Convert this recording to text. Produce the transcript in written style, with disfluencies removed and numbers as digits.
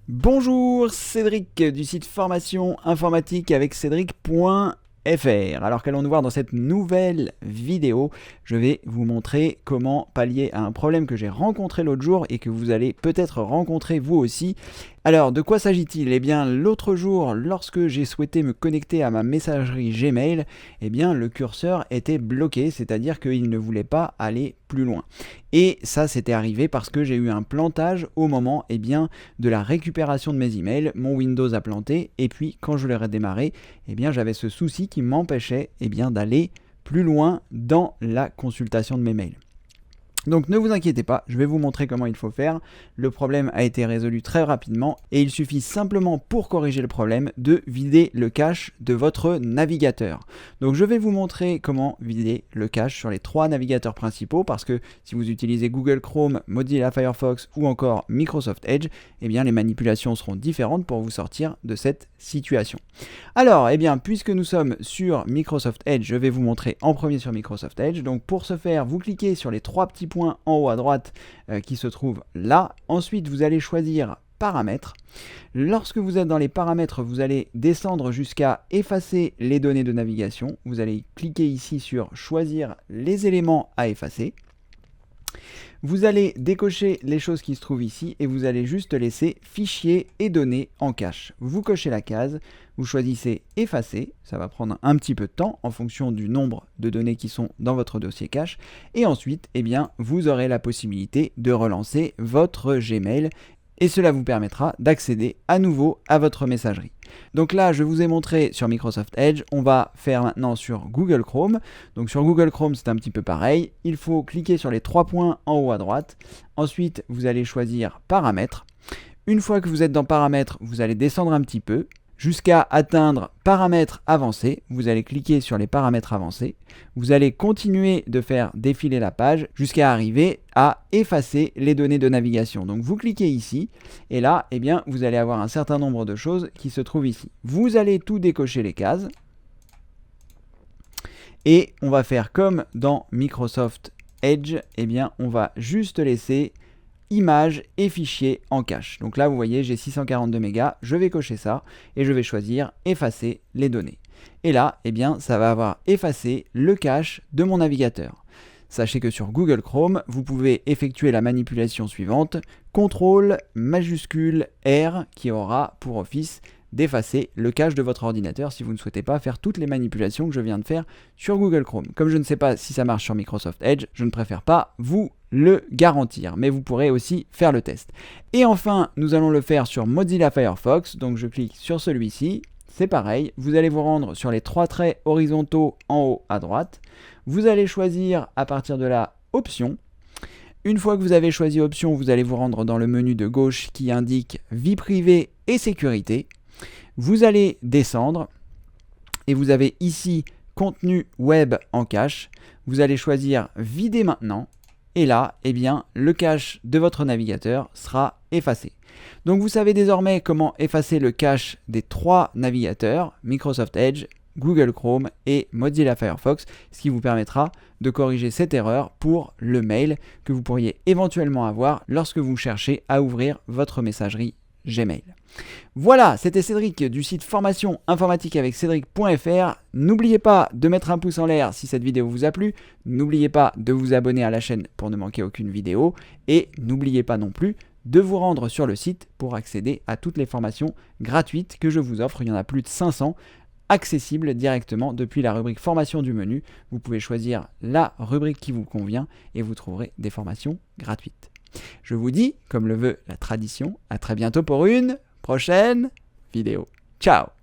Bonjour, Cédric du site formation informatique avec Cédric.fr. Alors qu'allons-nous voir dans cette nouvelle vidéo? Je vais vous montrer comment pallier à un problème que j'ai rencontré l'autre jour et que vous allez peut-être rencontrer vous aussi. Alors, de quoi s'agit-il? Eh bien, l'autre jour, lorsque j'ai souhaité me connecter à ma messagerie Gmail, eh bien, le curseur était bloqué, c'est-à-dire qu'il ne voulait pas aller plus loin. Et ça, c'était arrivé parce que j'ai eu un plantage au moment de la récupération de mes emails. Mon Windows a planté, et puis quand je l'ai redémarré, j'avais ce souci qui m'empêchait d'aller plus loin dans la consultation de mes mails. Donc ne vous inquiétez pas, je vais vous montrer comment il faut faire. Le problème a été résolu très rapidement et il suffit simplement pour corriger le problème de vider le cache de votre navigateur. Donc je vais vous montrer comment vider le cache sur les 3 navigateurs principaux parce que si vous utilisez Google Chrome, Mozilla Firefox ou encore Microsoft Edge, les manipulations seront différentes pour vous sortir de cette situation. Alors, puisque nous sommes sur Microsoft Edge, je vais vous montrer en premier sur Microsoft Edge. Donc pour ce faire, vous cliquez sur les 3 petits points en haut à droite qui se trouvent là. Ensuite, vous allez choisir paramètres. Lorsque vous êtes dans les paramètres, vous allez descendre jusqu'à effacer les données de navigation. Vous allez cliquer ici sur choisir les éléments à effacer. Vous allez décocher les choses qui se trouvent ici et vous allez juste laisser fichiers et données en cache. Vous cochez la case, vous choisissez effacer, ça va prendre un petit peu de temps en fonction du nombre de données qui sont dans votre dossier cache et ensuite vous aurez la possibilité de relancer votre Gmail et cela vous permettra d'accéder à nouveau à votre messagerie. Donc là, je vous ai montré sur Microsoft Edge, on va faire maintenant sur Google Chrome. Donc sur Google Chrome, c'est un petit peu pareil. Il faut cliquer sur les 3 points en haut à droite. Ensuite, vous allez choisir Paramètres. Une fois que vous êtes dans Paramètres, vous allez descendre un petit peu jusqu'à atteindre Paramètres avancés. Vous allez cliquer sur les paramètres avancés. Vous allez continuer de faire défiler la page jusqu'à arriver à effacer les données de navigation. Donc vous cliquez ici et là, vous allez avoir un certain nombre de choses qui se trouvent ici. Vous allez tout décocher les cases et on va faire comme dans Microsoft Edge, on va juste laisser images et fichiers en cache. Donc là, vous voyez, j'ai 642 mégas, je vais cocher ça et je vais choisir effacer les données. Et là, ça va avoir effacé le cache de mon navigateur. Sachez que sur Google Chrome, vous pouvez effectuer la manipulation suivante, CTRL majuscule R qui aura pour office d'effacer le cache de votre ordinateur si vous ne souhaitez pas faire toutes les manipulations que je viens de faire sur Google Chrome. Comme je ne sais pas si ça marche sur Microsoft Edge, je ne préfère pas vous le garantir, mais vous pourrez aussi faire le test. Et enfin, nous allons le faire sur Mozilla Firefox, donc je clique sur celui-ci, c'est pareil, vous allez vous rendre sur les 3 traits horizontaux en haut à droite, vous allez choisir à partir de là Options. Une fois que vous avez choisi Options, vous allez vous rendre dans le menu de gauche qui indique Vie privée et sécurité. Vous allez descendre et vous avez ici Contenu web en cache. Vous allez choisir Vider maintenant et là, le cache de votre navigateur sera effacé. Donc vous savez désormais comment effacer le cache des 3 navigateurs, Microsoft Edge, Google Chrome et Mozilla Firefox, ce qui vous permettra de corriger cette erreur pour le mail que vous pourriez éventuellement avoir lorsque vous cherchez à ouvrir votre messagerie Gmail. Voilà, c'était Cédric du site formation informatique avec Cédric.fr. N'oubliez pas de mettre un pouce en l'air si cette vidéo vous a plu. N'oubliez pas de vous abonner à la chaîne pour ne manquer aucune vidéo. Et n'oubliez pas non plus de vous rendre sur le site pour accéder à toutes les formations gratuites que je vous offre. Il y en a plus de 500 accessibles directement depuis la rubrique formation du menu. Vous pouvez choisir la rubrique qui vous convient et vous trouverez des formations gratuites. Je vous dis, comme le veut la tradition, à très bientôt pour une prochaine vidéo. Ciao!